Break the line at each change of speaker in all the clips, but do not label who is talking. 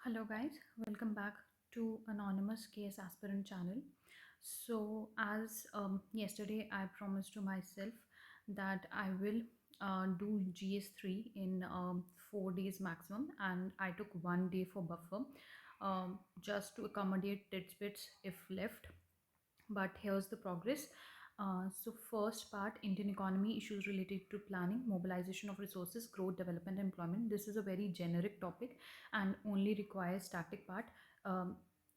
Hello guys, welcome back to Anonymous KS Aspirant channel. So as yesterday I promised to myself that I will do GS3 in 4 days maximum, and I took 1 day for buffer just to accommodate tidbits if left. But here's the progress. So first part, Indian economy issues related to planning, mobilization of resources, growth, development, employment. This is a very generic topic and only requires static part.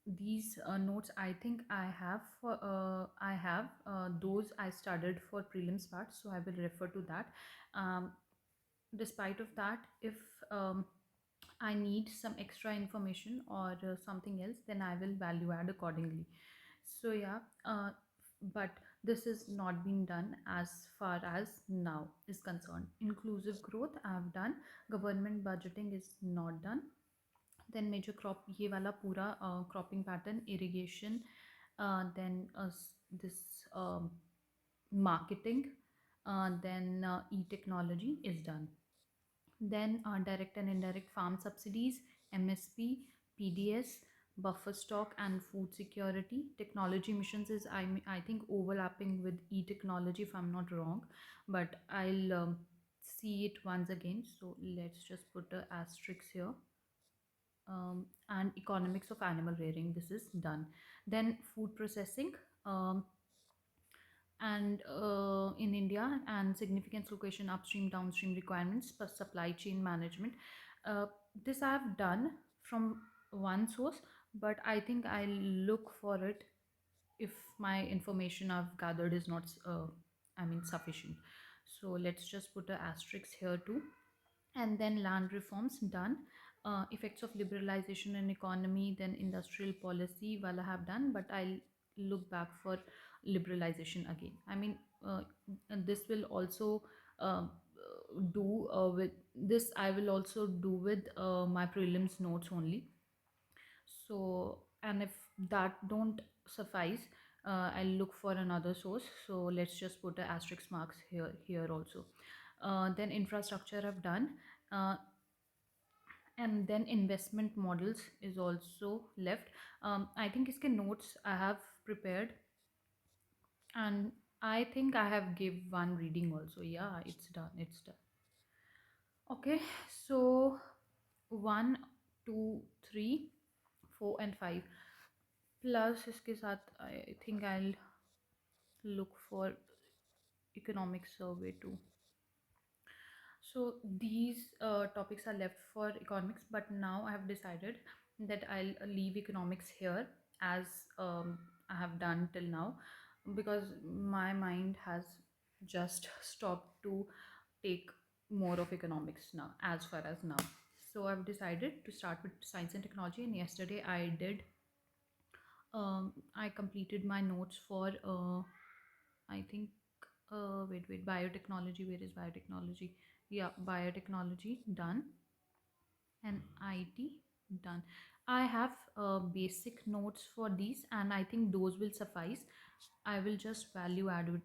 These notes I think I have those I studied for prelims part, so I will refer to that. um, Despite of that, if um, I need some extra information or something else, then I will value add accordingly. So yeah, but this is not being done as far as now is concerned. Inclusive growth I have done. Government budgeting is not done. Then major crop, ये वाला पूरा cropping pattern, irrigation, then this marketing, then e-technology is done. Then direct and indirect farm subsidies, MSP, PDS, buffer stock, and food security. Technology missions is I think overlapping with e-technology if I'm not wrong, but I'll see it once again. So let's just put a asterisk here. And economics of animal rearing, this is done. Then food processing, um, and in India, and significance location, upstream downstream requirements plus supply chain management. uh, this I have done from one source, but I think I'll look for it if my information I've gathered is not sufficient. So let's just put a asterisk here too. And then land reforms done. Effects of liberalization in economy, then industrial policy, while I have done, but I'll look back for liberalization again. And this will also do with this I will also do with my prelims notes only. So, and if that don't suffice, I'll look for another source. So let's just put the asterisk marks here also. Then infrastructure I've done. uh, and then investment models is also left. I think iske notes I have prepared, and I think I have give one reading also. Yeah, it's done. Okay, so 1, 2, 3, 4 and 5 plus इसके साथ I think I'll look for economic survey too. So these topics are left for economics, but now I have decided that I'll leave economics here as I have done till now, because my mind has just stopped to take more of economics now as far as now. So I've decided to start with science and technology, and yesterday I completed my notes for I think wait, biotechnology. Where is biotechnology? Yeah, biotechnology done, and IT done. I have basic notes for these, and I think those will suffice. I will just value add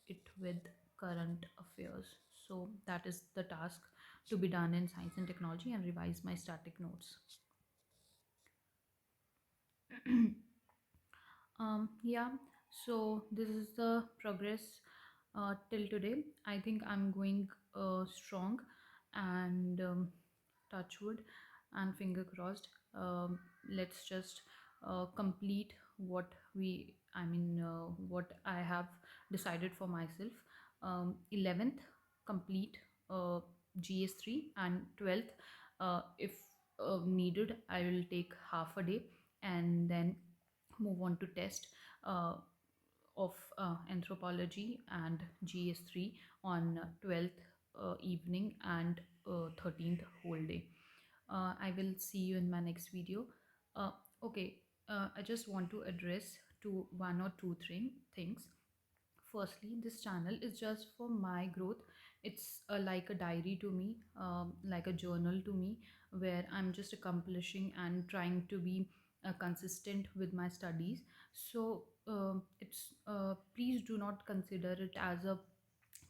it with current affairs. So that is the task to be done in science and technology, and revise my static notes. Yeah, so this is the progress till today. I think I'm going strong, and touch wood and finger crossed. Let's just complete what I have decided for myself. 11th, complete GS3, and 12th, if needed, I will take half a day, and then move on to test uh, of anthropology and GS3 on 12th evening, and 13th whole day. I will see you in my next video. uh, okay, I just want to address to one or two three things. Firstly, this channel is just for my growth. It's like a diary to me, like a journal to me, where I'm just accomplishing and trying to be consistent with my studies. So it's please do not consider it as a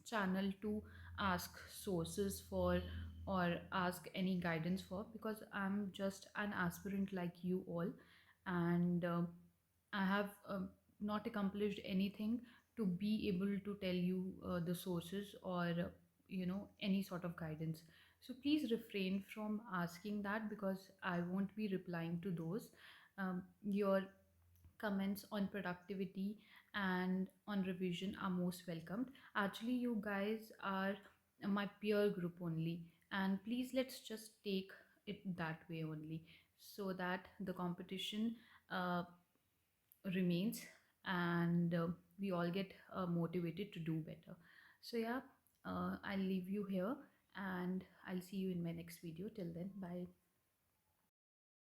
channel to ask sources for or ask any guidance for, because I'm just an aspirant like you all. And I have not accomplished anything to be able to tell you the sources or any sort of guidance. So please refrain from asking that, because I won't be replying to those. Your comments on productivity and on revision are most welcomed. Actually, you guys are my peer group only, and please let's just take it that way only, so that the competition uh, remains, and we all get motivated to do better. So yeah, I'll leave you here, and I'll see you in my next video. Till then, bye.